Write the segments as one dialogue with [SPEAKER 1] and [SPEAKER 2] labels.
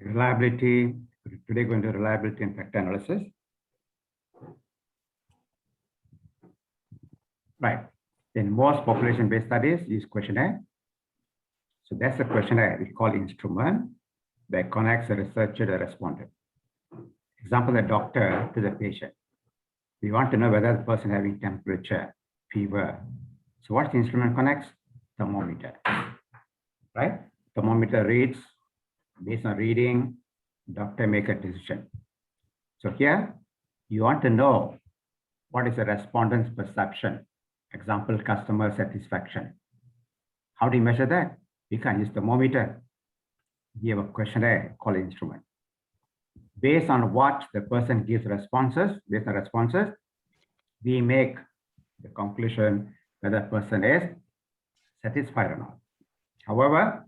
[SPEAKER 1] Reliability. Today going to reliability and factor analysis. Right. In most population-based studies, use questionnaire. So that's the questionnaire we call instrument that connects the researcher to the respondent. Example, the doctor to the patient. We want to know whether the person having temperature, fever. So what's the instrument connects? Thermometer. Right? Thermometer reads, based on reading, doctor make a decision. So here, you want to know what is the respondent's perception. Example, customer satisfaction. How do you measure that? You can use thermometer. We have a questionnaire called instrument. Based on what the person gives responses, based on responses, we make the conclusion whether the person is satisfied or not. However,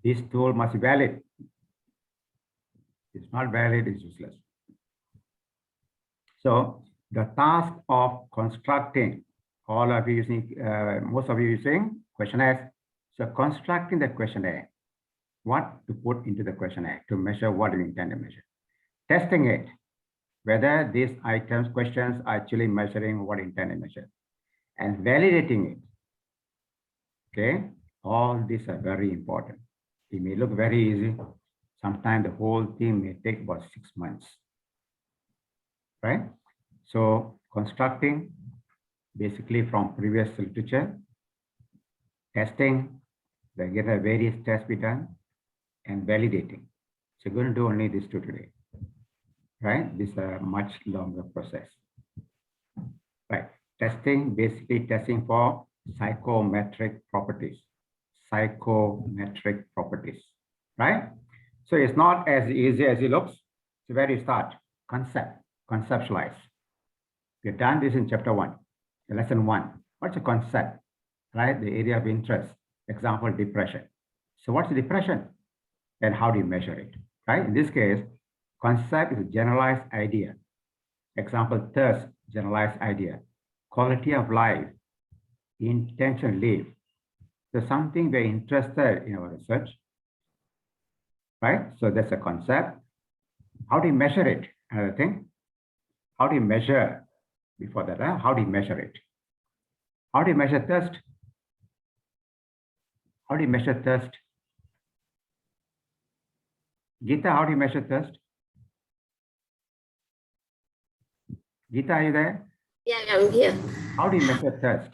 [SPEAKER 1] this tool must be valid. If it's not valid, it's useless. So the task of constructing, all of you using, most of you using questionnaires. So constructing the questionnaire, what to put into the questionnaire to measure what we intend to measure. Testing it, whether these items, questions are actually measuring what intended to measure. And validating it. Okay, all these are very important. It may look very easy. Sometimes the whole thing may take about 6 months. Right? So constructing, basically from previous literature, testing, they get a various tests be done, and validating. So you're going to do only these two today. Right? This is a much longer process. Right. Testing, basically testing for psychometric properties. Psychometric properties. Right? So it's not as easy as it looks. So where do you start? Conceptualize. We've done this in chapter 1, lesson 1. What's a concept? Right? The area of interest. Example, depression. So what's depression? And how do you measure it? Right? In this case, concept is a generalized idea. Example, thirst, generalized idea. Quality of life, intention live. So something we're interested in our research. Right? So that's a concept. How do you measure it? Another thing. How do you measure, before that, how do you measure it? How do you measure thirst? How do you measure thirst? Geeta, how do you measure thirst? Geeta, are you there?
[SPEAKER 2] Yeah, I'm here.
[SPEAKER 1] How do you measure thirst?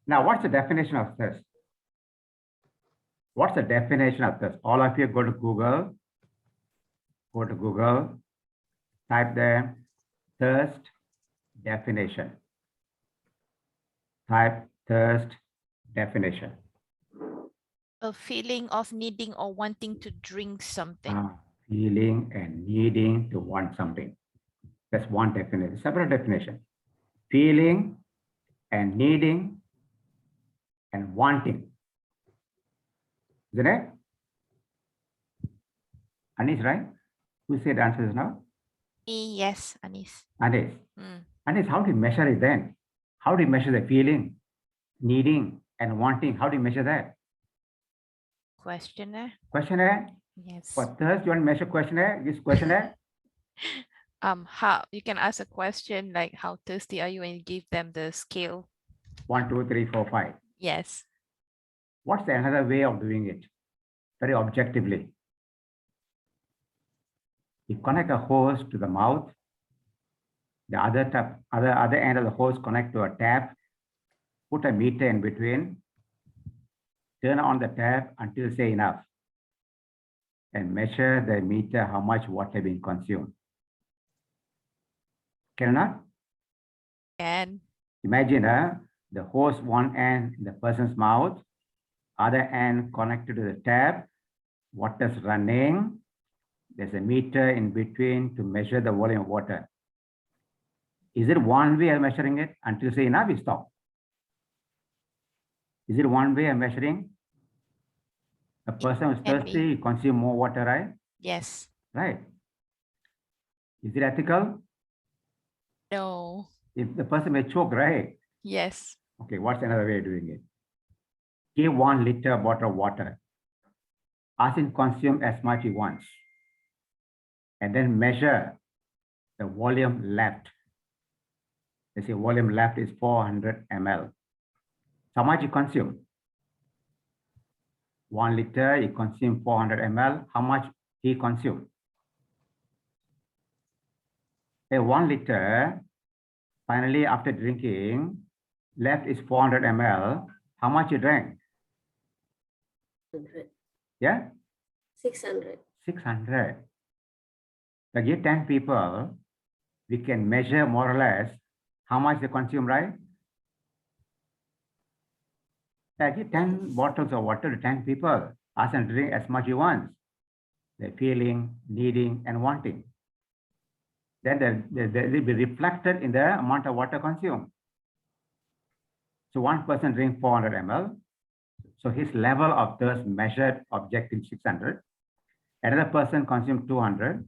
[SPEAKER 1] Now, what's the definition of thirst? What's the definition of thirst? All of you go to Google, type there, thirst definition. Type thirst definition.
[SPEAKER 3] A feeling of needing or wanting to drink something.
[SPEAKER 1] Feeling and needing to want something. That's one definition, separate definition. Feeling and needing and wanting. Isn't it? Anis, right? Who said answers now?
[SPEAKER 3] Yes, Anis.
[SPEAKER 1] Anis. Anis, how do you measure it then? How do you measure the feeling, needing, and wanting? How do you measure that?
[SPEAKER 3] Questionnaire.
[SPEAKER 1] Questionnaire?
[SPEAKER 3] Yes.
[SPEAKER 1] For thirst, you want to measure questionnaire? This questionnaire?
[SPEAKER 3] How you can ask a question like how thirsty are you and you give them the scale.
[SPEAKER 1] 1, 2, 3, 4, 5.
[SPEAKER 3] Yes.
[SPEAKER 1] What's another way of doing it? Very objectively. You connect a hose to the mouth. The other end of the hose connect to a tap. Put a meter in between. Turn on the tap until say enough. And measure the meter how much water being consumed. Can you not?
[SPEAKER 3] And
[SPEAKER 1] imagine the hose one end in the person's mouth, other end connected to the tap, water's running. There's a meter in between to measure the volume of water. Is it one way of measuring it until say enough, we stop? Is it one way of measuring? A person who's thirsty consume more water, right?
[SPEAKER 3] Yes.
[SPEAKER 1] Right. Is it ethical?
[SPEAKER 3] No.
[SPEAKER 1] If the person may choke, right?
[SPEAKER 3] Yes.
[SPEAKER 1] Okay, what's another way of doing it? Give 1 liter bottle of water. Ask him consume as much he wants. And then measure the volume left. Let's say volume left is 400 ml. How much you consume? 1 liter, you consume 400 ml. How much he consumed? A 1 liter, finally, after drinking, left is 400 ml. How much you drank?
[SPEAKER 2] 100.
[SPEAKER 1] Yeah?
[SPEAKER 2] 600.
[SPEAKER 1] 600. So give 10 people, we can measure more or less how much they consume, right? I give 10 bottles of water to 10 people. Ask them to drink as much you want. They're feeling, needing, and wanting. Then they will be reflected in the amount of water consumed. So one person drinks 400 ml. So his level of thirst measured objective 600. Another person consumed 200.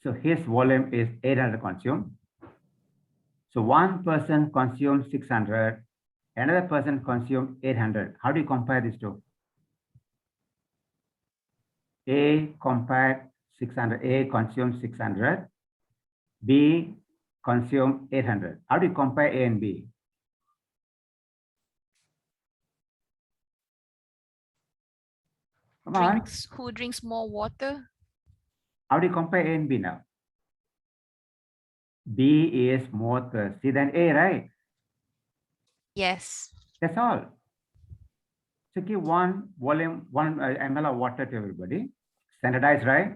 [SPEAKER 1] So his volume is 800 consumed. So one person consumed 600. Another person consumed 800. How do you compare these two? A compared 600. A consumed 600. B consumed 800. How do you compare A and B? Come on.
[SPEAKER 3] Who drinks more water?
[SPEAKER 1] How do you compare A and B now? B is more thirsty than A, right?
[SPEAKER 3] Yes.
[SPEAKER 1] That's all. So give one volume, 1 ml of water to everybody. Standardized, right?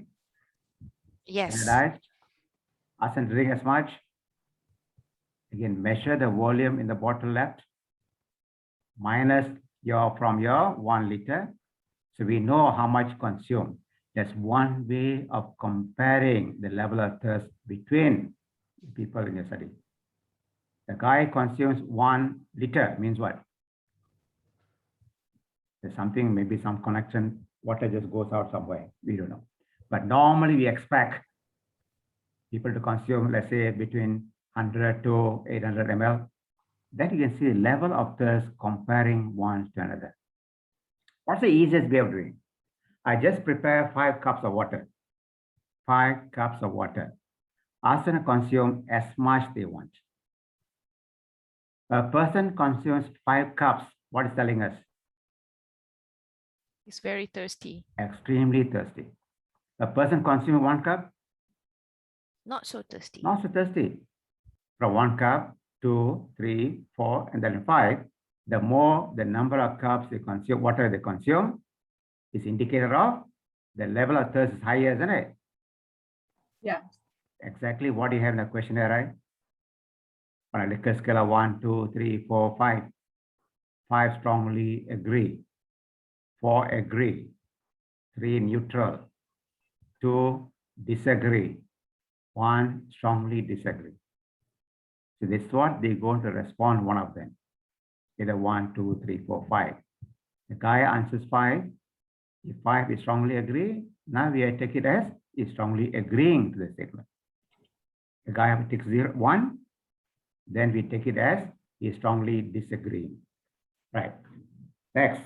[SPEAKER 3] Yes.
[SPEAKER 1] Standardized. Ask them to drink as much. Again, measure the volume in the bottle left minus from your 1 liter. So we know how much consumed. That's one way of comparing the level of thirst between people in your study. The guy consumes 1 liter, means what? There's something, maybe some connection, water just goes out somewhere, we don't know. But normally we expect people to consume, let's say, between 100 to 800 ml. Then you can see the level of thirst comparing one to another. What's the easiest way of doing? I just prepare 5 cups of water. 5 cups of water. Ask them to consume as much they want. A person consumes 5 cups. What is telling us?
[SPEAKER 3] He's very thirsty.
[SPEAKER 1] Extremely thirsty. A person consuming 1 cup?
[SPEAKER 3] Not so thirsty.
[SPEAKER 1] Not so thirsty. From 1 cup, 2, 3, 4, and then 5. The more the number of cups they consume, water they consume, is indicator of the level of thirst is higher, isn't it?
[SPEAKER 2] Yeah.
[SPEAKER 1] Exactly what you have in the questionnaire, right? On a Likert scale of 1, 2, 3, 4, 5. 5 strongly agree. 4 agree. 3 neutral. 2 disagree. 1 strongly disagree. So this is what they're going to respond, one of them. Either 1, 2, 3, 4, 5. The guy answers 5. If 5 is strongly agree, now we take it as is strongly agreeing to the statement. The guy have to take 1, then we take it as is strongly disagreeing. Right. Next,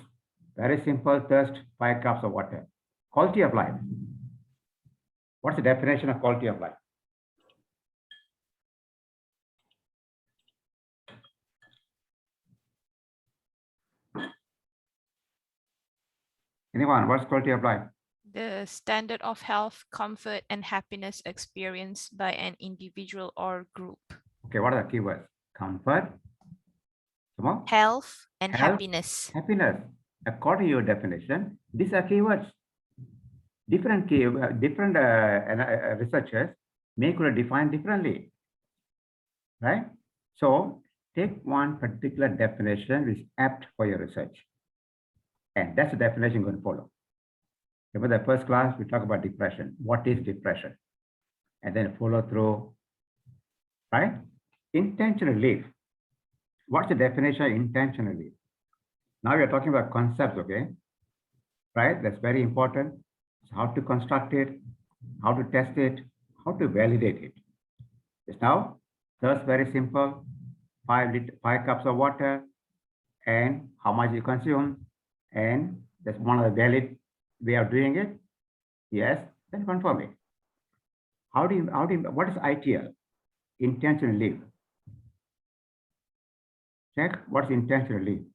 [SPEAKER 1] very simple thirst, 5 cups of water. Quality of life. What's the definition of quality of life? Anyone, what's quality of life?
[SPEAKER 3] The standard of health, comfort, and happiness experienced by an individual or group.
[SPEAKER 1] Okay, what are the keywords? Comfort,
[SPEAKER 3] health, and
[SPEAKER 1] health,
[SPEAKER 3] happiness.
[SPEAKER 1] Happiness. According to your definition, these are keywords. Different researchers may could define differently, right? So take one particular definition which is apt for your research, and that's the definition you're going to follow. Remember the first class, we talk about depression. What is depression? And then follow through, right? Intentional relief. What's the definition of intentional relief? Now we are talking about concepts, okay? Right? That's very important. So how to construct it, how to test it, how to validate it. Just now, thirst very simple. 5 cups of water, and how much you consume, and that's one of the valid way of doing it? Yes, then confirm it. What is ITL? Intentional leave. Check what's intentional leave.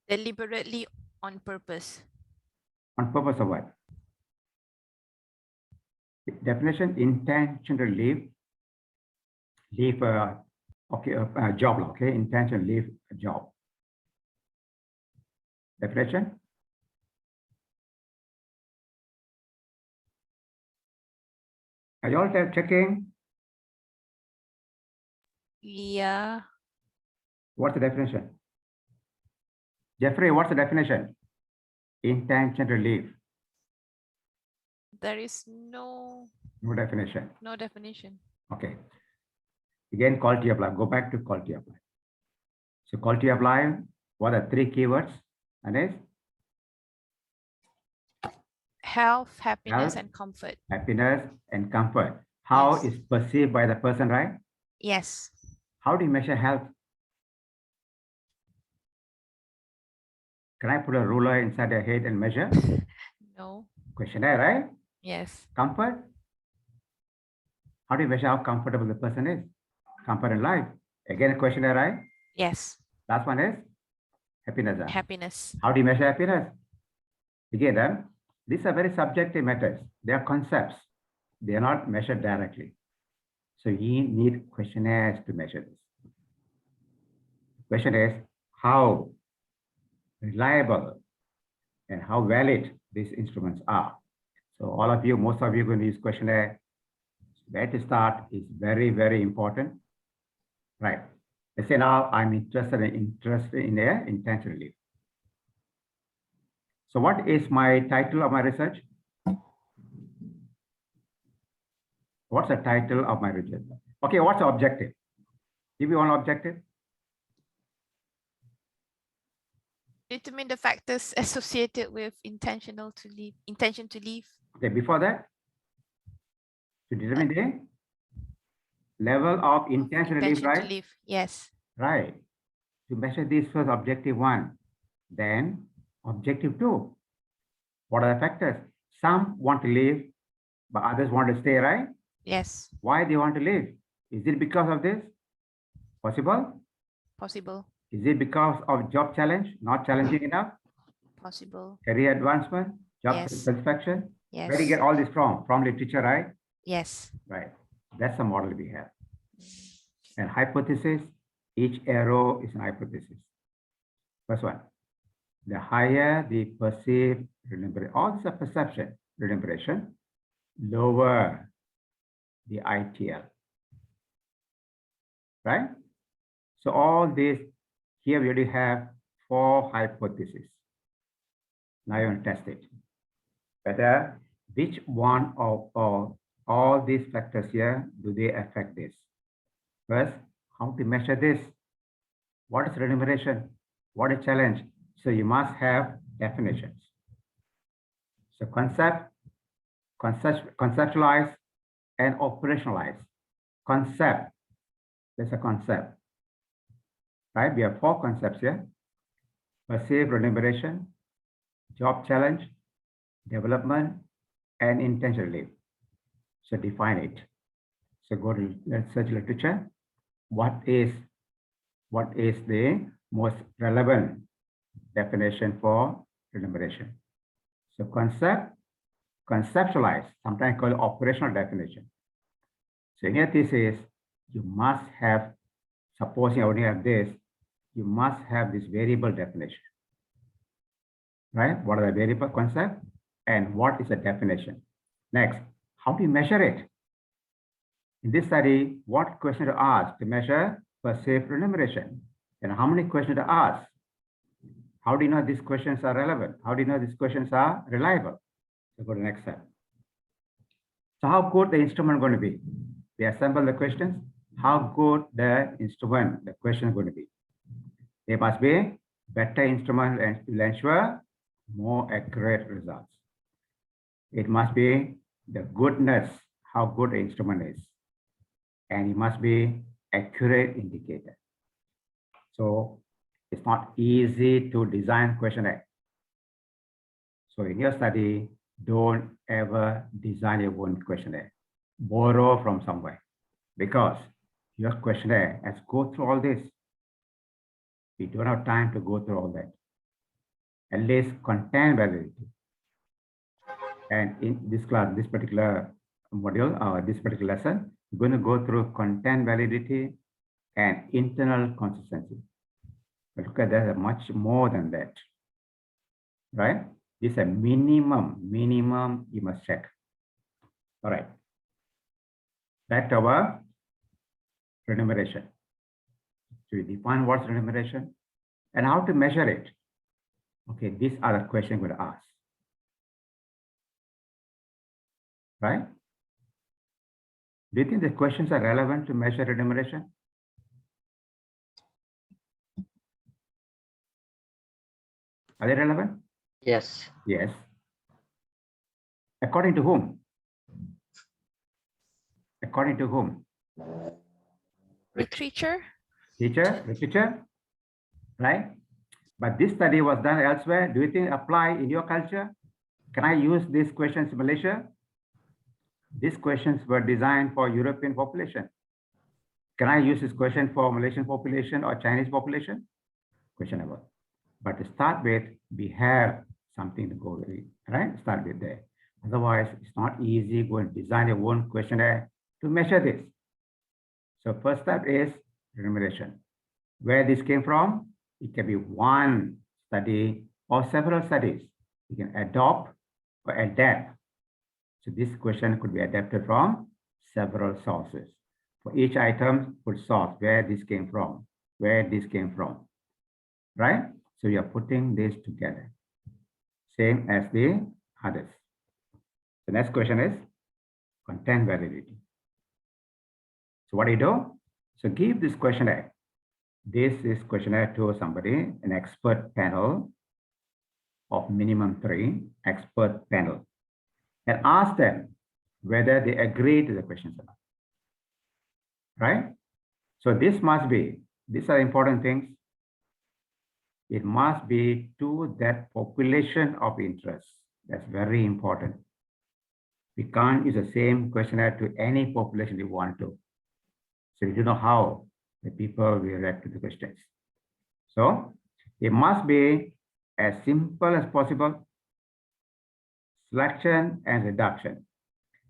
[SPEAKER 3] Deliberately on purpose.
[SPEAKER 1] On purpose of what? Definition: intentional leave. Leave a job. Okay, intentional leave a job. Definition: are you all checking?
[SPEAKER 3] Yeah.
[SPEAKER 1] What's the definition? Jeffrey, what's the definition? Intentional leave.
[SPEAKER 3] There is no
[SPEAKER 1] definition.
[SPEAKER 3] No definition.
[SPEAKER 1] Okay. Again, quality of life. Go back to quality of life. So quality of life, what are 3 keywords? And is
[SPEAKER 3] Health, happiness,
[SPEAKER 1] health,
[SPEAKER 3] and comfort.
[SPEAKER 1] happiness, and comfort. How
[SPEAKER 3] Yes.
[SPEAKER 1] is perceived by the person, right?
[SPEAKER 3] Yes.
[SPEAKER 1] How do you measure health? Can I put a ruler inside their head and measure?
[SPEAKER 3] No.
[SPEAKER 1] Questionnaire, right?
[SPEAKER 3] Yes.
[SPEAKER 1] Comfort. How do you measure how comfortable the person is? Comfort in life. Again, a questionnaire, right?
[SPEAKER 3] Yes.
[SPEAKER 1] Last one is happiness.
[SPEAKER 3] Happiness.
[SPEAKER 1] How do you measure happiness? Again, these are very subjective methods. They are concepts. They are not measured directly. So you need questionnaires to measure this. Question is how reliable and how valid these instruments are. So all of you, most of you are going to use questionnaire. Where to start is very, very important. Right. Let's say now I'm interested in their intentional leave. So what is my title of my research? What's the title of my research? Okay, what's the objective? Give me one objective.
[SPEAKER 3] Determine the factors associated with intention to leave.
[SPEAKER 1] Okay, before that, to determine the level of intentional leave,
[SPEAKER 3] To
[SPEAKER 1] right?
[SPEAKER 3] leave. Yes.
[SPEAKER 1] Right. To measure this first objective 1, then objective 2. What are the factors? Some want to leave, but others want to stay, right?
[SPEAKER 3] Yes.
[SPEAKER 1] Why they want to leave? Is it because of this? Possible?
[SPEAKER 3] Possible.
[SPEAKER 1] Is it because of job challenge, not challenging enough?
[SPEAKER 3] Possible.
[SPEAKER 1] Career advancement, job
[SPEAKER 3] Yes.
[SPEAKER 1] satisfaction?
[SPEAKER 3] Yes.
[SPEAKER 1] Where do you get all this from? From literature, right?
[SPEAKER 3] Yes.
[SPEAKER 1] Right. That's the model we have. And hypothesis, each arrow is an hypothesis. First one, the higher the perceived remuneration, all this is perception remuneration, lower the ITL. Right? So all this, here we already have 4 hypotheses. Now you want to test it. Whether which one of all these factors here do they affect this? First, how to measure this? What is remuneration? What is challenge? So you must have definitions. So conceptualize, and operationalize. Concept, there's a concept, right? We have 4 concepts here: perceived remuneration, job challenge, development, and intentional leave. So define it. So go to research literature. What is the most relevant definition for remuneration? So conceptualize, sometimes called operational definition. So in your thesis, you must have, supposing I only have this, you must have this variable definition. Right? What are the variable concept and what is the definition? Next, how do you measure it? In this study, what question to ask to measure perceived remuneration? And how many questions to ask? How do you know these questions are relevant? How do you know these questions are reliable? So go to the next step. So how good the instrument going to be? We assemble the questions. How good the instrument, the question is going to be? They must be better instrument and will ensure more accurate results. It must be the goodness, how good the instrument is. And it must be accurate indicator. So it's not easy to design questionnaire. So in your study, don't ever design your own questionnaire. Borrow from somewhere, because your questionnaire has to go through all this. We don't have time to go through all that. At least content validity. And in this class, this particular module, or this particular lesson, we're going to go through content validity and internal consistency. But look at that, much more than that, right? This is a minimum you must check. All right. Back to our remuneration. So we define what's remuneration and how to measure it. Okay, these are the questions we're going to ask. Right? Do you think the questions are relevant to measure remuneration? Are they relevant?
[SPEAKER 4] Yes.
[SPEAKER 1] Yes. According to whom? According to whom?
[SPEAKER 3] Literature?
[SPEAKER 1] Literature, right? But this study was done elsewhere. Do you think apply in your culture? Can I use these questions in Malaysia? These questions were designed for European population. Can I use this question for Malaysian population or Chinese population? Questionable. But to start with, we have something to go with, right? Start with there. Otherwise, it's not easy going to design your own questionnaire to measure this. So first step is remuneration. Where this came from, it can be one study or several studies. You can adopt or adapt. So this question could be adapted from several sources. For each item, put source, where this came from, right? So you are putting this together, same as the others. The next question is content validity. So what do you do? So give this questionnaire. This is questionnaire to somebody, an expert panel of minimum 3 expert panel, and ask them whether they agree to the questions or not. Right? So this must be, these are important things. It must be to that population of interest. That's very important. We can't use the same questionnaire to any population we want to. So we don't know how the people will react to the questions. So it must be as simple as possible. Selection and reduction.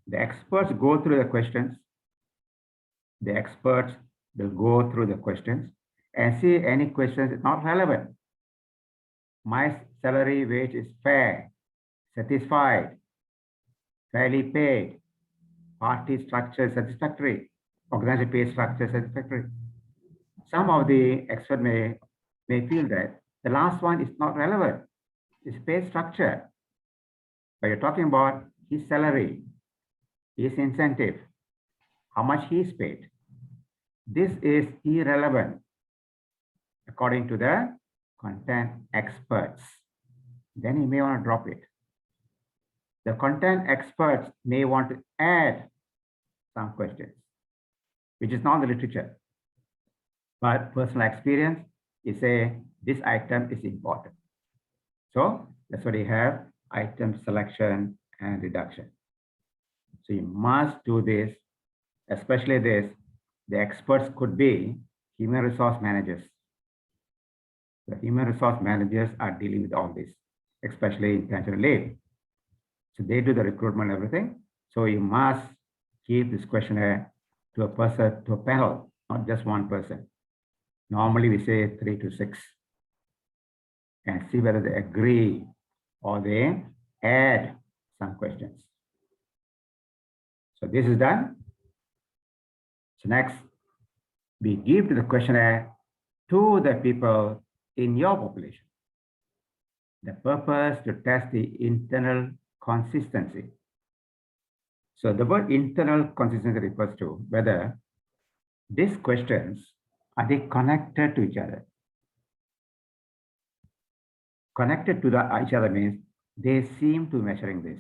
[SPEAKER 1] The experts go through the questions. The experts will go through the questions and see any questions not relevant. My salary wage is fair, satisfied, fairly paid, party structure satisfactory, organization pay structure satisfactory. Some of the experts may feel that the last one is not relevant. It's pay structure. But you're talking about his salary, his incentive, how much he is paid. This is irrelevant according to the content experts. Then you may want to drop it. The content experts may want to add some questions, which is not the literature. But personal experience is say this item is important. So that's what you have, item selection and reduction. So you must do this, especially this. The experts could be human resource managers. The human resource managers are dealing with all this, especially in pension leave. So they do the recruitment and everything. So you must give this questionnaire to a person, to a panel, not just one person. Normally we say 3 to 6, and see whether they agree or they add some questions. So this is done. So next, we give the questionnaire to the people in your population. The purpose to test the internal consistency. So the word internal consistency refers to whether these questions, are they connected to each other? Connected to each other means they seem to be measuring this.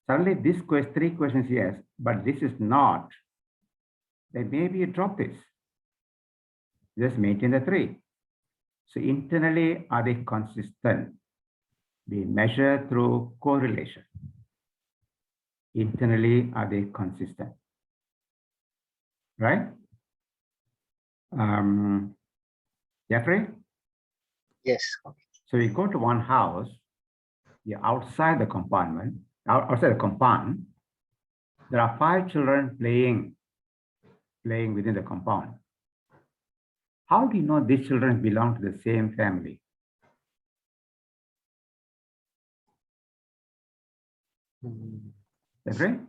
[SPEAKER 1] Suddenly this 3 questions, yes, but this is not. Then maybe you drop this. Just maintain the 3. So internally, are they consistent? We measure through correlation. Internally, are they consistent? Right? Jeffrey?
[SPEAKER 4] Yes.
[SPEAKER 1] So we go to one house, you're outside the compartment, outside the compound. There are 5 children playing within the compound. How do you know these children belong to the same family? Jeffrey?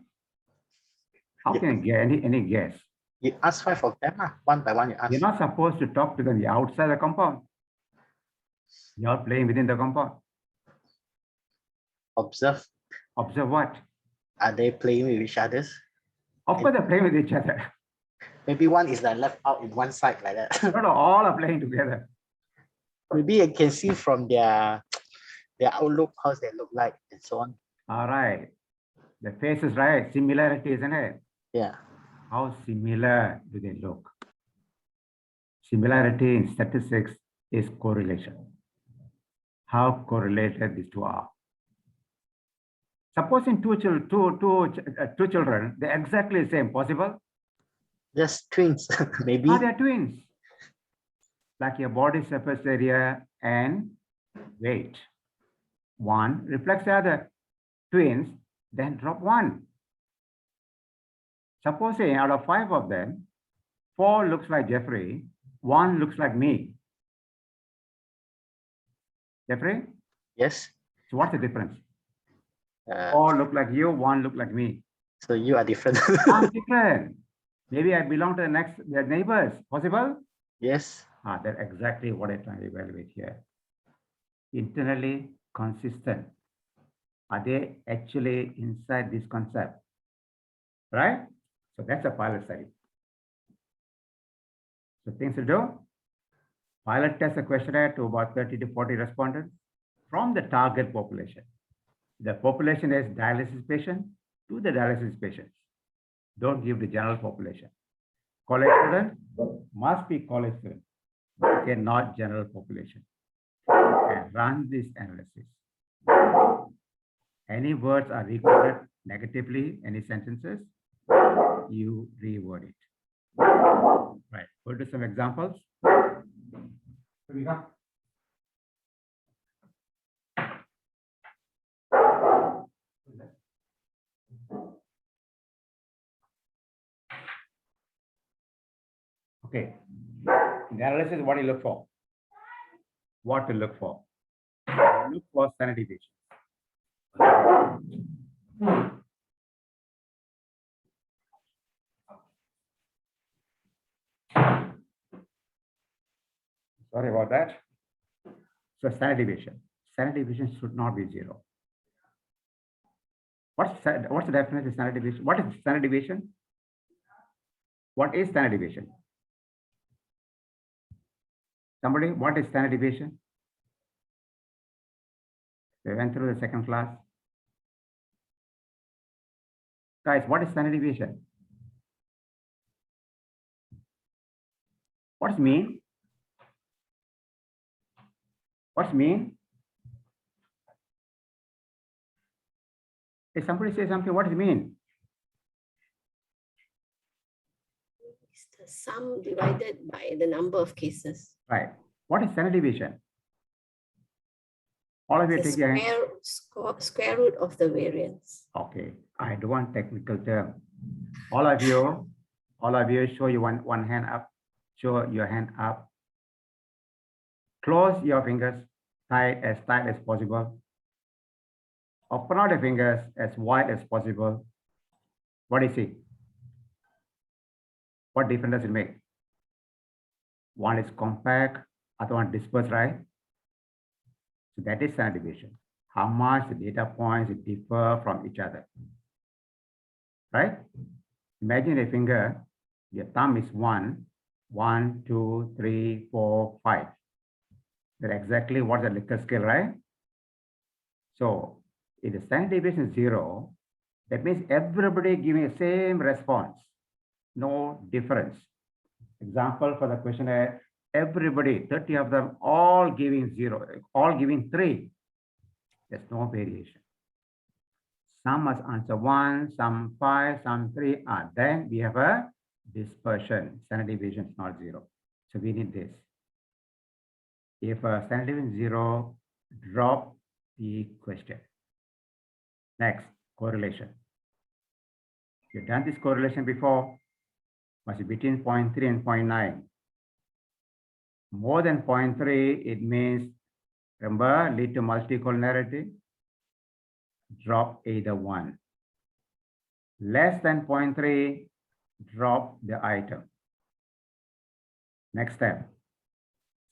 [SPEAKER 1] How can you get any guess?
[SPEAKER 4] You ask 5 of them, one by one you ask.
[SPEAKER 1] You're not supposed to talk to them. You're outside the compound. You're playing within the compound.
[SPEAKER 4] Observe,
[SPEAKER 1] Observe what?
[SPEAKER 4] are they playing with each other?
[SPEAKER 1] Of course, they're playing with each other.
[SPEAKER 4] Maybe one is like left out in one side like that.
[SPEAKER 1] No, all are playing together.
[SPEAKER 4] Maybe you can see from their outlook, how they look like and so on.
[SPEAKER 1] All right. The face is right. Similarity, isn't it?
[SPEAKER 4] Yeah.
[SPEAKER 1] How similar do they look? Similarity in statistics is correlation. How correlated these two are. Supposing two children, they're exactly the same. Possible?
[SPEAKER 4] Just twins, maybe.
[SPEAKER 1] They're twins. Like your body surface area and weight. One reflects the other. Twins, then drop one. Supposing out of 5 of them, 4 looks like Jeffrey, 1 looks like me. Jeffrey?
[SPEAKER 4] Yes.
[SPEAKER 1] So what's the difference? 4 look like you, 1 look like me.
[SPEAKER 4] So you are different.
[SPEAKER 1] I'm different. Maybe I belong to the neighbors. Possible?
[SPEAKER 4] Yes.
[SPEAKER 1] That's exactly what I'm trying to evaluate here. Internally consistent. Are they actually inside this concept? Right? So that's a pilot study. So things to do. Pilot test a questionnaire to about 30 to 40 respondents from the target population. The population is dialysis patient to the dialysis patients. Don't give the general population. College students must be college students. Okay, not general population. And run this analysis. Any words are recorded negatively, any sentences, you reword it. Right, go to some examples. Here we go. Okay, the analysis, what do you look for? What to look for? Look for standard deviation. Sorry about that. So standard deviation. Standard deviation should not be 0. What's the definition of standard deviation? What is standard deviation? What is standard deviation? Somebody, what is standard deviation? We went through the second class. Guys, what is standard deviation? What's mean? What's mean? If somebody says something, what does it mean?
[SPEAKER 2] It's the sum divided by the number of cases.
[SPEAKER 1] Right. What is standard deviation? All of you
[SPEAKER 2] The
[SPEAKER 1] take your hand.
[SPEAKER 2] square root of the variance.
[SPEAKER 1] Okay, I don't want technical term. All of you, show you one hand up. Show your hand up. Close your fingers tight as possible. Open out the fingers as wide as possible. What do you see? What difference does it make? One is compact, other one dispersed, right? So that is standard deviation. How much the data points differ from each other, right? Imagine a finger, your thumb is 1, 1, 2, 3, 4, 5. That's exactly what the Likert scale, right? So if the standard deviation is 0, that means everybody giving the same response, no difference. Example for the questionnaire, everybody, 30 of them, all giving 0, all giving 3. There's no variation. Some must answer 1, some 5, some 3. Then we have a dispersion. Standard deviation is not 0. So we need this. If a standard deviation is 0, drop the question. Next, correlation. You've done this correlation before. Must be between 0.3 and 0.9. More than 0.3, it means, remember, lead to multicollinearity. Drop either one. Less than 0.3, drop the item. Next step,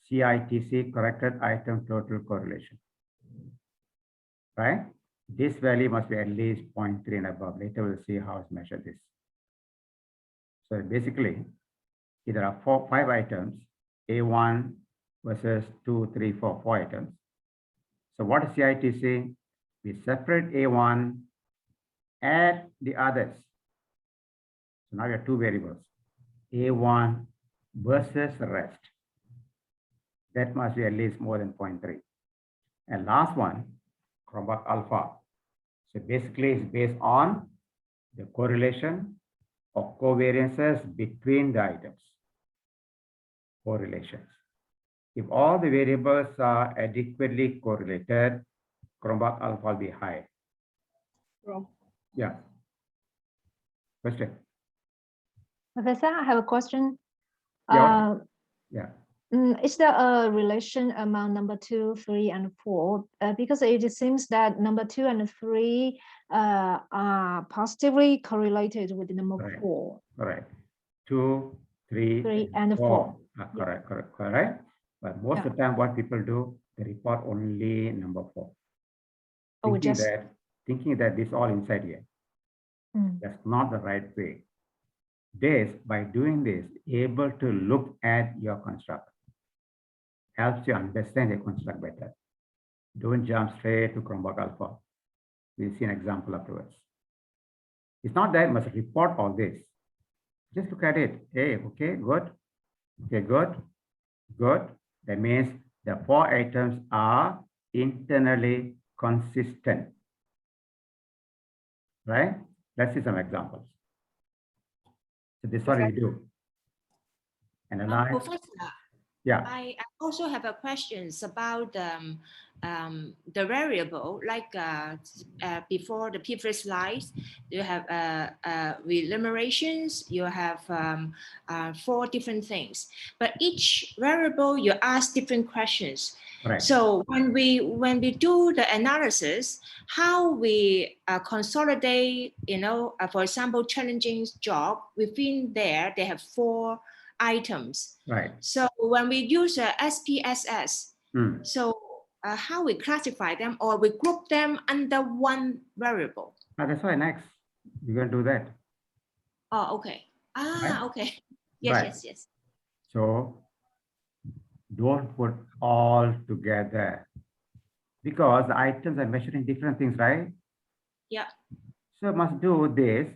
[SPEAKER 1] CITC, corrected item total correlation. Right? This value must be at least 0.3 and above. Later we'll see how to measure this. So basically, there are 5 items, A1 versus 2, 3, 4, 4 items. So what is CITC? We separate A1, add the others. So now you have 2 variables, A1 versus the rest. That must be at least more than 0.3. And last one, Cronbach alpha. So basically it's based on the correlation of covariances between the items. Correlations. If all the variables are adequately correlated, Cronbach alpha will be high. Yeah. Question.
[SPEAKER 5] Professor, I have a question.
[SPEAKER 1] Yeah. Yeah.
[SPEAKER 5] Is there a relation among number 2, 3, and 4? Because it seems that number 2 and 3 are positively correlated with number
[SPEAKER 1] Correct.
[SPEAKER 5] 4.
[SPEAKER 1] Correct. 2, 3,
[SPEAKER 5] and 4.
[SPEAKER 1] Correct. Correct. But most of the time, what people do, they report only number 4. Thinking that this all inside here. That's not the right way. By doing this, able to look at your construct. Helps you understand your construct better. Don't jump straight to Cronbach alpha. We'll see an example afterwards. It's not that you must report all this. Just look at it. Hey, okay, good. Okay, good. Good. That means the 4 items are internally consistent. Right? Let's see some examples. So this is what you do. Analyze.
[SPEAKER 6] Professor,
[SPEAKER 1] Yeah.
[SPEAKER 6] I also have a questions about the variable, like before the previous slides, you have enumerations, you have 4 different things, but each variable you ask different questions.
[SPEAKER 1] Right.
[SPEAKER 6] So when we do the analysis, how we consolidate, for example, challenging job within there, they have 4 items.
[SPEAKER 1] Right.
[SPEAKER 6] So when we use SPSS, so how we classify them, or we group them under one variable?
[SPEAKER 1] That's why next we're going to do that.
[SPEAKER 6] Oh, okay.
[SPEAKER 1] Right?
[SPEAKER 6] Okay. Yes,
[SPEAKER 1] Right.
[SPEAKER 6] yes.
[SPEAKER 1] So don't put all together because the items are measuring different things, right?
[SPEAKER 6] Yeah.
[SPEAKER 1] So must do this.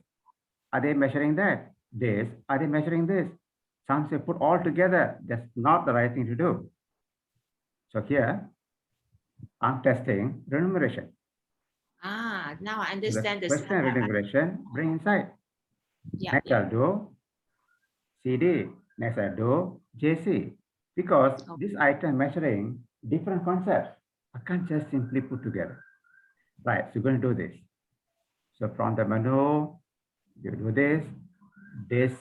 [SPEAKER 1] Are they measuring that? This. Are they measuring this? Some say put all together. That's not the right thing to do. So here, I'm testing remuneration.
[SPEAKER 6] Now I understand
[SPEAKER 1] the
[SPEAKER 6] this.
[SPEAKER 1] question remuneration, bring inside.
[SPEAKER 6] Yeah.
[SPEAKER 1] Next I'll do CD. Next I'll do JC. Because this item measuring different concepts. I can't just simply put together. Right, so you're going to do this. So from the menu, you do this. This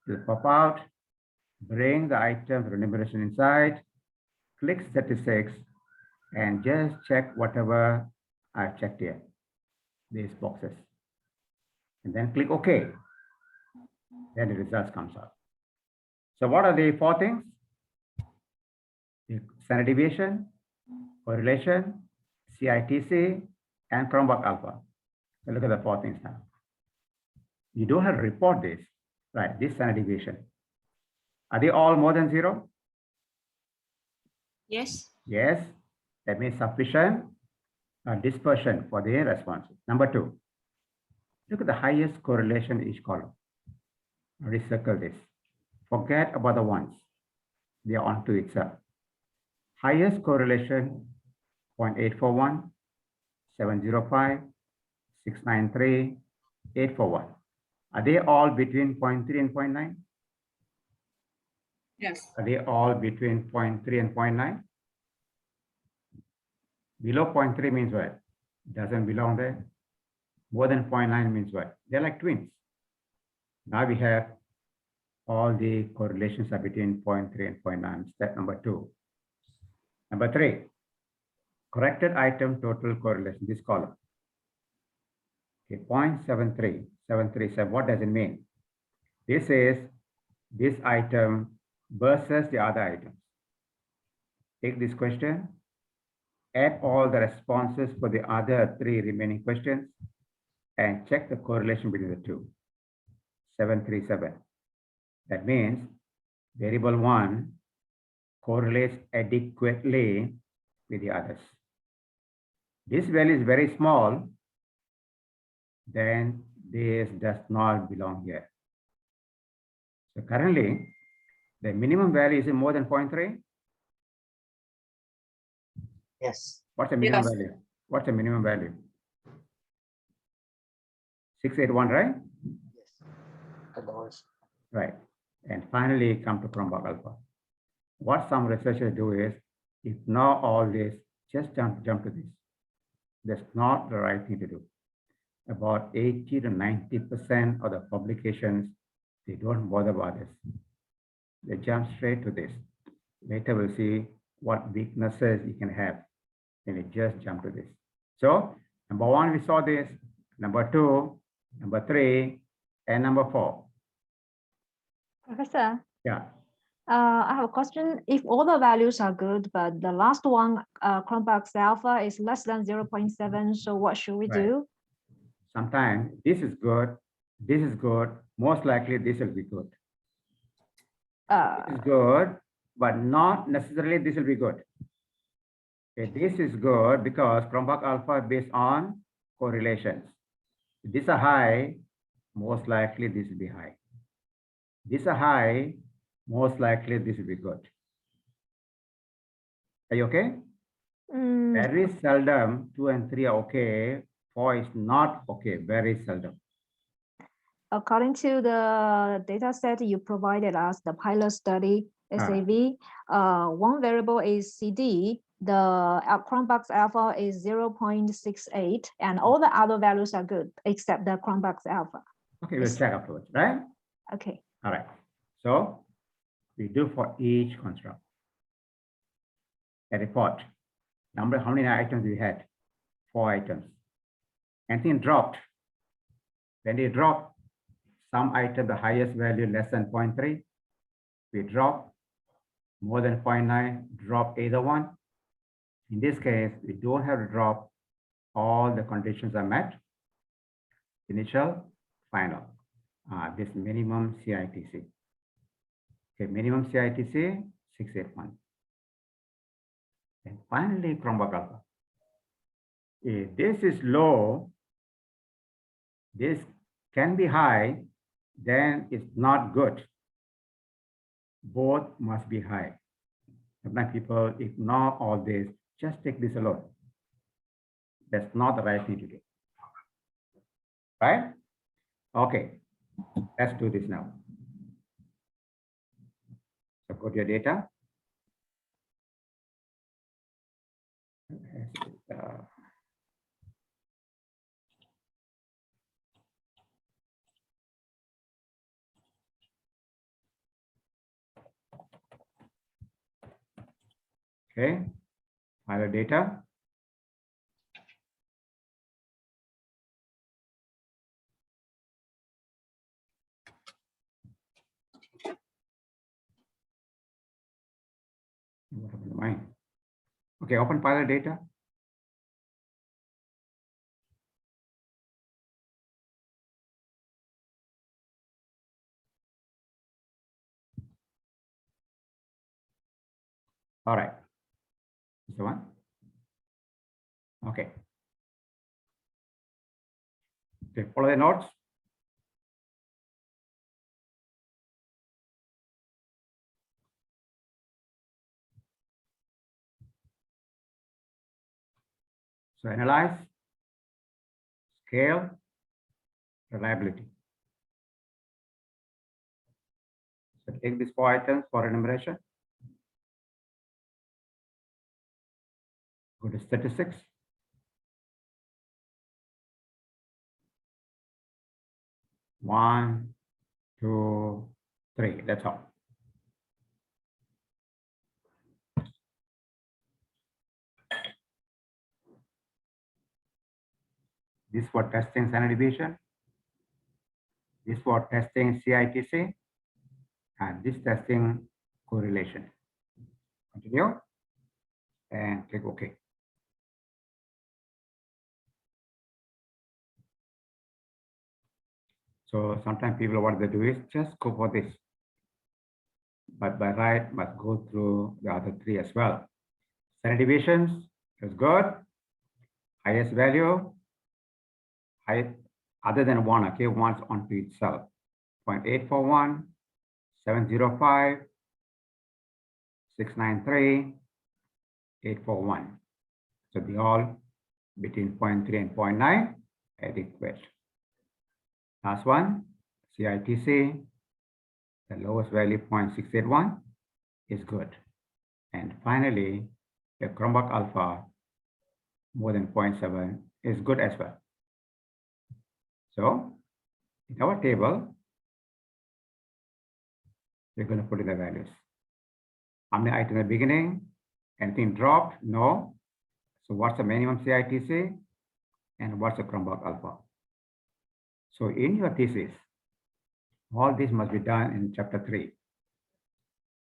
[SPEAKER 1] will pop out. Bring the item remuneration inside. Click statistics and just check whatever I've checked here. These boxes. And then click OK. Then the results comes out. So what are the 4 things? The standard deviation, correlation, CITC, and Cronbach alpha. So look at the 4 things now. You don't have to report this, right? This standard deviation. Are they all more than 0?
[SPEAKER 6] Yes.
[SPEAKER 1] Yes. That means sufficient dispersion for the response. Number 2, look at the highest correlation in each column. Recircle this. Forget about the ones. They are onto itself. Highest correlation 0.841, 705, 693, 841. Are they all between 0.3 and 0.9?
[SPEAKER 6] Yes.
[SPEAKER 1] Are they all between 0.3 and 0.9? Below 0.3 means what? Doesn't belong there. More than 0.9 means what? They're like twins. Now we have all the correlations are between 0.3 and 0.9. Step number 2. Number 3, corrected item total correlation, this column. Okay, 0.73, 737, what does it mean? This is this item versus the other items. Take this question, add all the responses for the other 3 remaining questions, and check the correlation between the two. 737. That means variable 1 correlates adequately with the others. This value is very small, then this does not belong here. So currently, the minimum value is more than 0.3.
[SPEAKER 4] Yes.
[SPEAKER 1] What's the minimum
[SPEAKER 6] Yes.
[SPEAKER 1] value? What's the minimum value? 681, right?
[SPEAKER 4] Yes. Otherwise,
[SPEAKER 1] Right. And finally, come to Chromebook alpha. What some researchers do is, ignore all this, just jump to this. That's not the right thing to do. About 80 to 90% of the publications, they don't bother about this. They jump straight to this. Later we'll see what weaknesses you can have, and you just jump to this. So number 1, we saw this. Number 2, number 3, and number 4.
[SPEAKER 5] Professor,
[SPEAKER 1] Yeah.
[SPEAKER 5] I have a question. If all the values are good, but the last one, Chromebook alpha is less than 0.7, so what should we
[SPEAKER 1] Right.
[SPEAKER 5] do?
[SPEAKER 1] Sometimes this is good, most likely this will be good. This is good, but not necessarily this will be good. Okay, this is good because Chromebook alpha is based on correlations. If these are high, most likely this will be high. These are high, most likely this will be good. Are you okay?
[SPEAKER 5] Mm,
[SPEAKER 1] Very seldom 2 and 3 are okay. 4 is not okay, very seldom.
[SPEAKER 5] according to the data set you provided us, the pilot study, SAV, one variable is CD, the Chromebook alpha is 0.68, and all the other values are good except the Chromebook alpha.
[SPEAKER 1] Okay, we'll check afterwards, right?
[SPEAKER 5] Okay.
[SPEAKER 1] All right. So we do for each construct a report. Number, how many items we had? 4 items. Anything dropped? When they drop, some item, the highest value less than 0.3, we drop. More than 0.9, drop either one. In this case, we don't have to drop. All the conditions are met. Initial, final. This minimum CITC. Okay, minimum CITC 681. And finally, Chromebook alpha. If this is low, this can be high, then it's not good. Both must be high. Sometimes people ignore all this, just take this alone. That's not the right thing to do. Right? Okay, let's do this now. So go to your data. Okay, file data. What happened to mine? Okay, open pilot data. All right, this is the one. Okay. Okay, follow the notes. So analyze, scale, reliability. So take these 4 items for enumeration. Go to statistics. One, 2, 3. That's all. This for testing standard deviation. This for testing CITC. And this testing correlation. Continue and click OK. So sometimes people, what they do is just go for this. But by right, must go through the other 3 as well. Standard deviations is good. Highest value, other than 1, okay, 1's onto itself. 0.841, 705, 693, 841. So they all between 0.3 and 0.9 adequate. Last one, CITC, the lowest value 0.681 is good. And finally, the Chromebook alpha more than 0.7 is good as well. So in our table, we're going to put in the values. How many items at the beginning? Anything dropped? No. So what's the minimum CITC? And what's the Chromebook alpha? So in your thesis, all this must be done in chapter 3.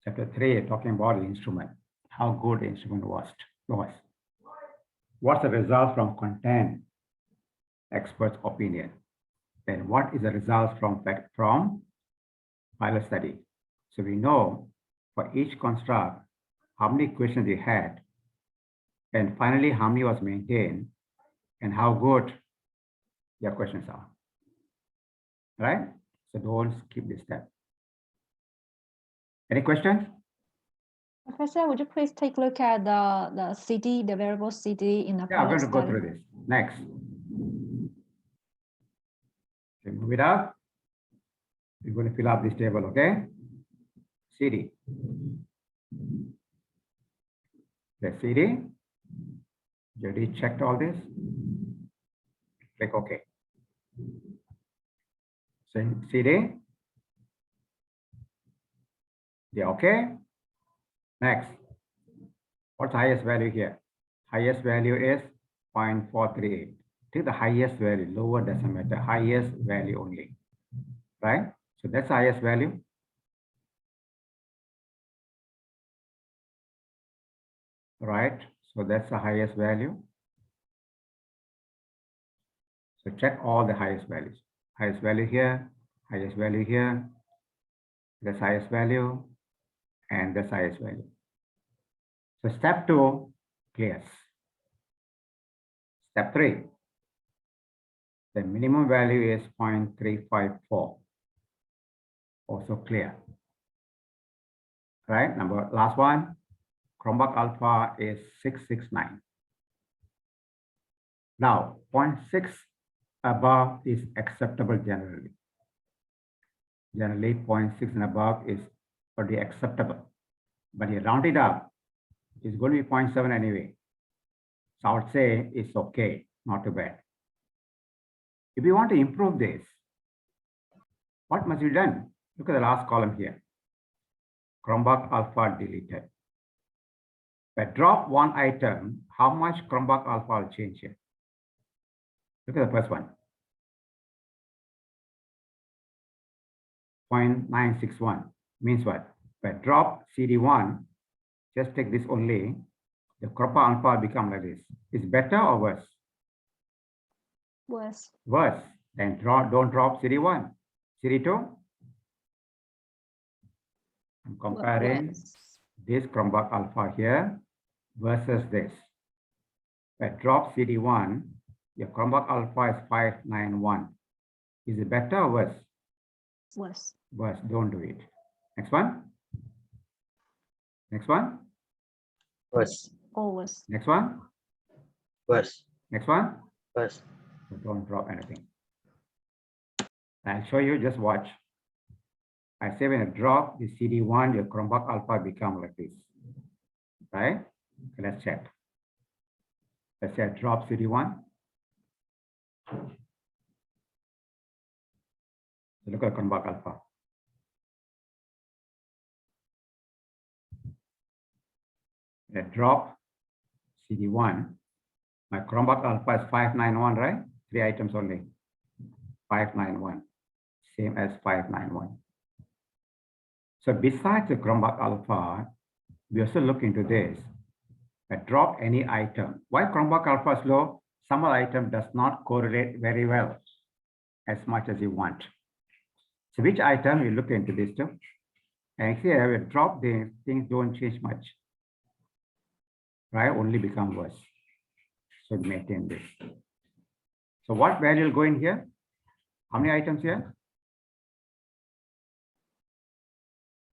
[SPEAKER 1] Chapter 3, talking about the instrument, how good the instrument was. What's the result from content? Expert's opinion. Then what is the result from pilot study? So we know for each construct, how many questions they had, and finally, how many was maintained, and how good your questions are. Right? So don't skip this step. Any questions?
[SPEAKER 5] Professor, would you please take a look at the CD, the variable CD in the
[SPEAKER 1] Yeah, I'm going
[SPEAKER 5] pilot
[SPEAKER 1] to go
[SPEAKER 5] study?
[SPEAKER 1] through this. Next. Okay, move it up. We're going to fill up this table, okay? CD. The CD. You already checked all this. Click OK. So CD. Yeah, okay. Next. What's the highest value here? Highest value is 0.438. Take the highest value, lower doesn't matter, highest value only, right? So that's the highest value. Right, so that's the highest value. So check all the highest values. Highest value here, highest value here, that's highest value, and that's highest value. So step 2, clears. Step 3, the minimum value is 0.354. Also clear. Right, last one, Chromebook alpha is 669. Now, 0.6 above is acceptable generally. Generally, 0.6 and above is already acceptable. But you round it up, it's going to be 0.7 anyway. So I would say it's okay, not too bad. If you want to improve this, what must be done? Look at the last column here. Chromebook alpha deleted. If I drop one item, how much Chromebook alpha will change here? Look at the first one. 0.961 means what? If I drop CD1, just take this only, the Chromebook alpha become like this. Is better or worse?
[SPEAKER 5] Worse.
[SPEAKER 1] Worse. Then don't drop CD1. CD2? I'm comparing
[SPEAKER 5] Worse.
[SPEAKER 1] this Chromebook alpha here versus this. If I drop CD1, your Chromebook alpha is 591. Is it better or worse?
[SPEAKER 5] Worse.
[SPEAKER 1] Worse. Don't do it. Next one. Next one.
[SPEAKER 4] Worse.
[SPEAKER 5] Or worse.
[SPEAKER 1] Next one.
[SPEAKER 4] Worse.
[SPEAKER 1] Next one.
[SPEAKER 4] Worse.
[SPEAKER 1] So don't drop anything. I'll show you, just watch. I say when I drop the CD1, your Chromebook alpha become like this, right? Okay, let's check. Let's say I drop CD1. So look at Chromebook alpha. I drop CD1. My Chromebook alpha is 591, right? 3 items only. 591, same as 591. So besides the Chromebook alpha, we also look into this. I drop any item. Why Chromebook alpha is low? Some item does not correlate very well as much as you want. So which item you look into this too? And here we drop the things don't change much, right? Only become worse. So maintain this. So what value will go in here? How many items here?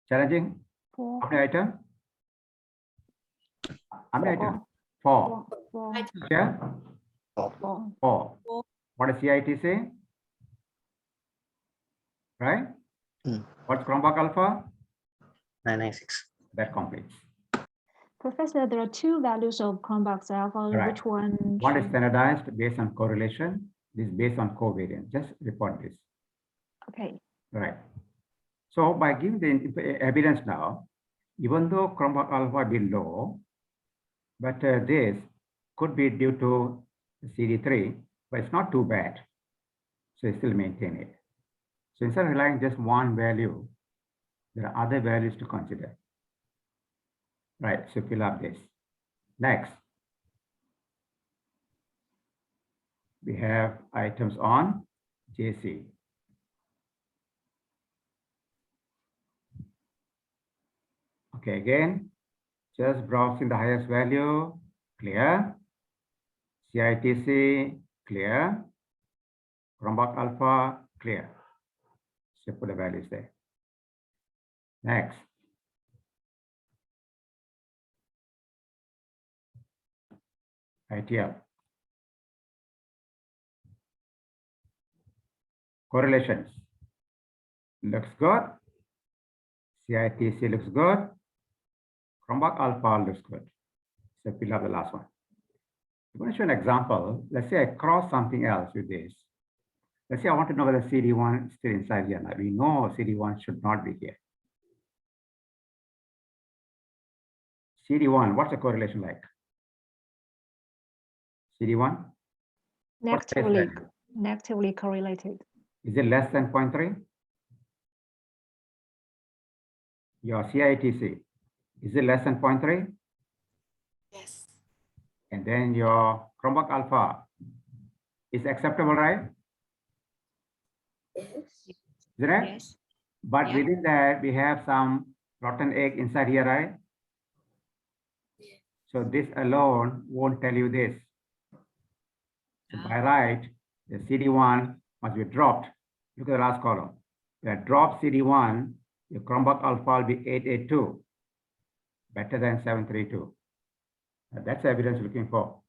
[SPEAKER 1] Challenging?
[SPEAKER 5] 4,
[SPEAKER 1] How many items? How many items? 4.
[SPEAKER 5] 4,
[SPEAKER 1] Here?
[SPEAKER 5] 4.
[SPEAKER 1] 4. What does CIT say? Right? What's Chromebook alpha?
[SPEAKER 4] 996.
[SPEAKER 1] That completes.
[SPEAKER 5] Professor, there are 2 values of Chromebox alpha.
[SPEAKER 1] Right.
[SPEAKER 5] Which one?
[SPEAKER 1] One is
[SPEAKER 5] should-
[SPEAKER 1] standardized based on correlation. This is based on covariance. Just report this.
[SPEAKER 5] Okay.
[SPEAKER 1] Right. So by giving the evidence now, even though Chromebook alpha be low, but this could be due to CD3, but it's not too bad. So you still maintain it. So instead of relying just one value, there are other values to consider. Right, so fill up this. Next, we have items on JC. Okay, again, just browsing the highest value, clear. CITC, clear. Chromebook alpha, clear. So put the values there. Next. ITL. Correlations. Looks good. CITC looks good. Chromebook alpha looks good. So fill up the last one. I'm going to show an example. Let's say I cross something else with this. Let's say I want to know whether CD1 is still inside here. Now we know CD1 should not be here. CD1, what's the correlation like? CD1? What's the base
[SPEAKER 5] Negatively,
[SPEAKER 1] value?
[SPEAKER 5] negatively correlated.
[SPEAKER 1] Is it less than 0.3? Your CITC, is it less than 0.3?
[SPEAKER 2] Yes.
[SPEAKER 1] And then your Chromebook alpha is acceptable, right?
[SPEAKER 2] Yes.
[SPEAKER 1] Is it right?
[SPEAKER 6] Yes.
[SPEAKER 1] But
[SPEAKER 6] Yeah.
[SPEAKER 1] within that, we have some rotten egg inside here, right?
[SPEAKER 2] Yeah.
[SPEAKER 1] So this alone won't tell you this. So by right, the CD1 must be dropped. Look at the last column. That drop CD1, your Chromebook alpha will be 882, better than 732. That's the evidence we're looking for.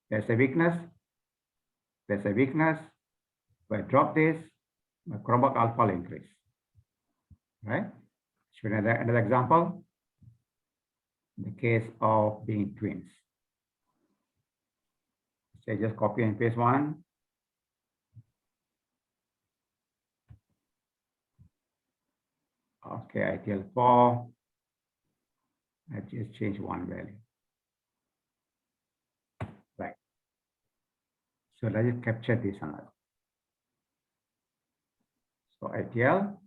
[SPEAKER 1] There's a weakness. There's a weakness. If I drop this, my Chromebook alpha will increase. Right? Should another example? The case of being twins. Say just copy and paste one. Okay, ITL 4. I just change one value. Right. So let's just capture this another. So ITL,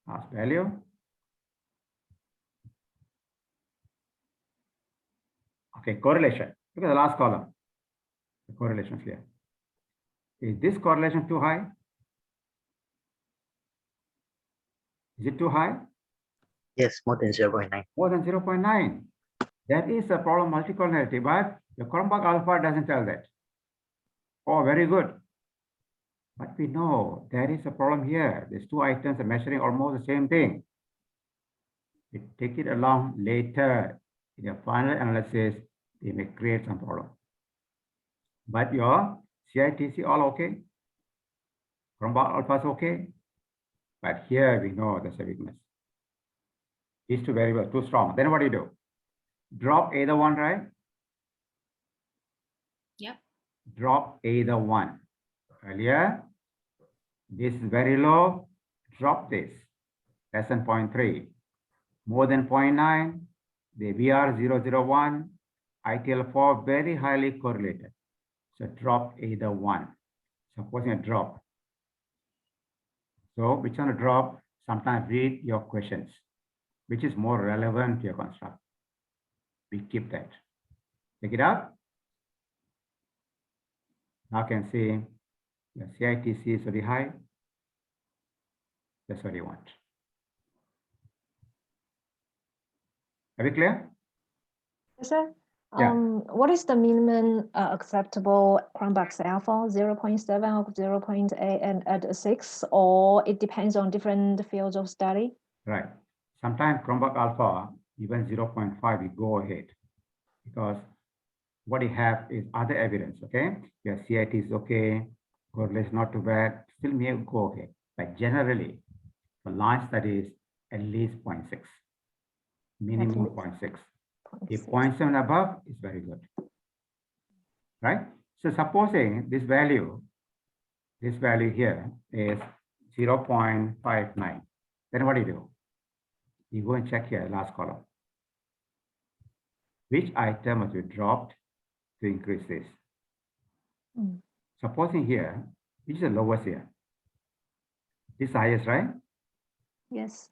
[SPEAKER 1] last value. Okay, correlation. Look at the last column. The correlation is here. Is this correlation too high? Is it too high?
[SPEAKER 4] Yes, more than 0.9.
[SPEAKER 1] More than 0.9. That is a problem multicollinearity, but the Chromebook alpha doesn't tell that. Oh, very good. But we know there is a problem here. These two items are measuring almost the same thing. We take it along later in your final analysis, it may create some problem. But your CITC all okay. Chromebox alpha is okay. But here we know there's a weakness. These two variables too strong. Then what do you do? Drop either one, right?
[SPEAKER 6] Yep.
[SPEAKER 1] Drop either one. Earlier, this is very low. Drop this. Less than 0.3. More than 0.9. The VR001, ITL4 very highly correlated. So drop either one. Supposing a drop. So which one to drop? Sometimes read your questions. Which is more relevant to your construct. We keep that. Take it out. Now you can see the CITC is very high. That's what you want. Are we clear?
[SPEAKER 5] Yes, sir.
[SPEAKER 1] Yeah.
[SPEAKER 5] What is the minimum acceptable Chromebox alpha? 0.7 or 0.8 and at 6, or it depends on different fields of study?
[SPEAKER 1] Right. Sometimes Chromebox alpha, even 0.5, we go ahead because what you have is other evidence, okay? Your CIT is okay, correlation not too bad, still may go ahead. But generally, for large studies, at least 0.6, minimum 0.6. If 0.7 above is very good, right? So supposing this value here is 0.59, then what do you do? You go and check here, last column. Which item must be dropped to increase this? Supposing here, this is the lowest here. This is highest, right?
[SPEAKER 5] Yes.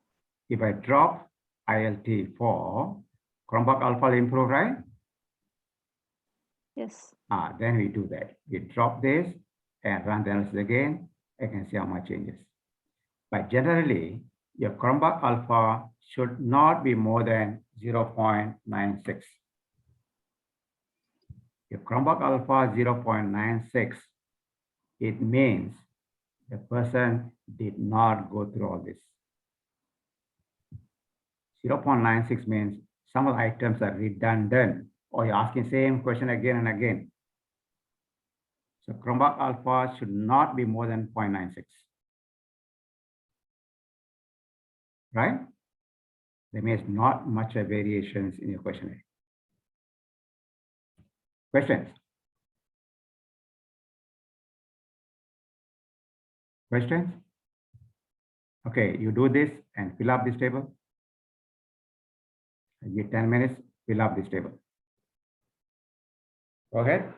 [SPEAKER 1] If I drop ILT4, Chromebox alpha will improve, right?
[SPEAKER 5] Yes.
[SPEAKER 1] Then we do that. We drop this and run the analysis again. I can see how much changes. But generally, your Chromebox alpha should not be more than 0.96. If Chromebox alpha 0.96, it means the person did not go through all this. 0.96 means some of the items are redundant or you're asking same question again and again. So Chromebox alpha should not be more than 0.96. Right? There means not much of variations in your questionnaire. Questions? Questions? Okay, you do this and fill up this table. I give 10 minutes, fill up this table. Go ahead.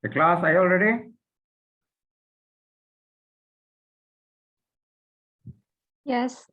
[SPEAKER 1] The class, are you all ready?
[SPEAKER 5] Yes.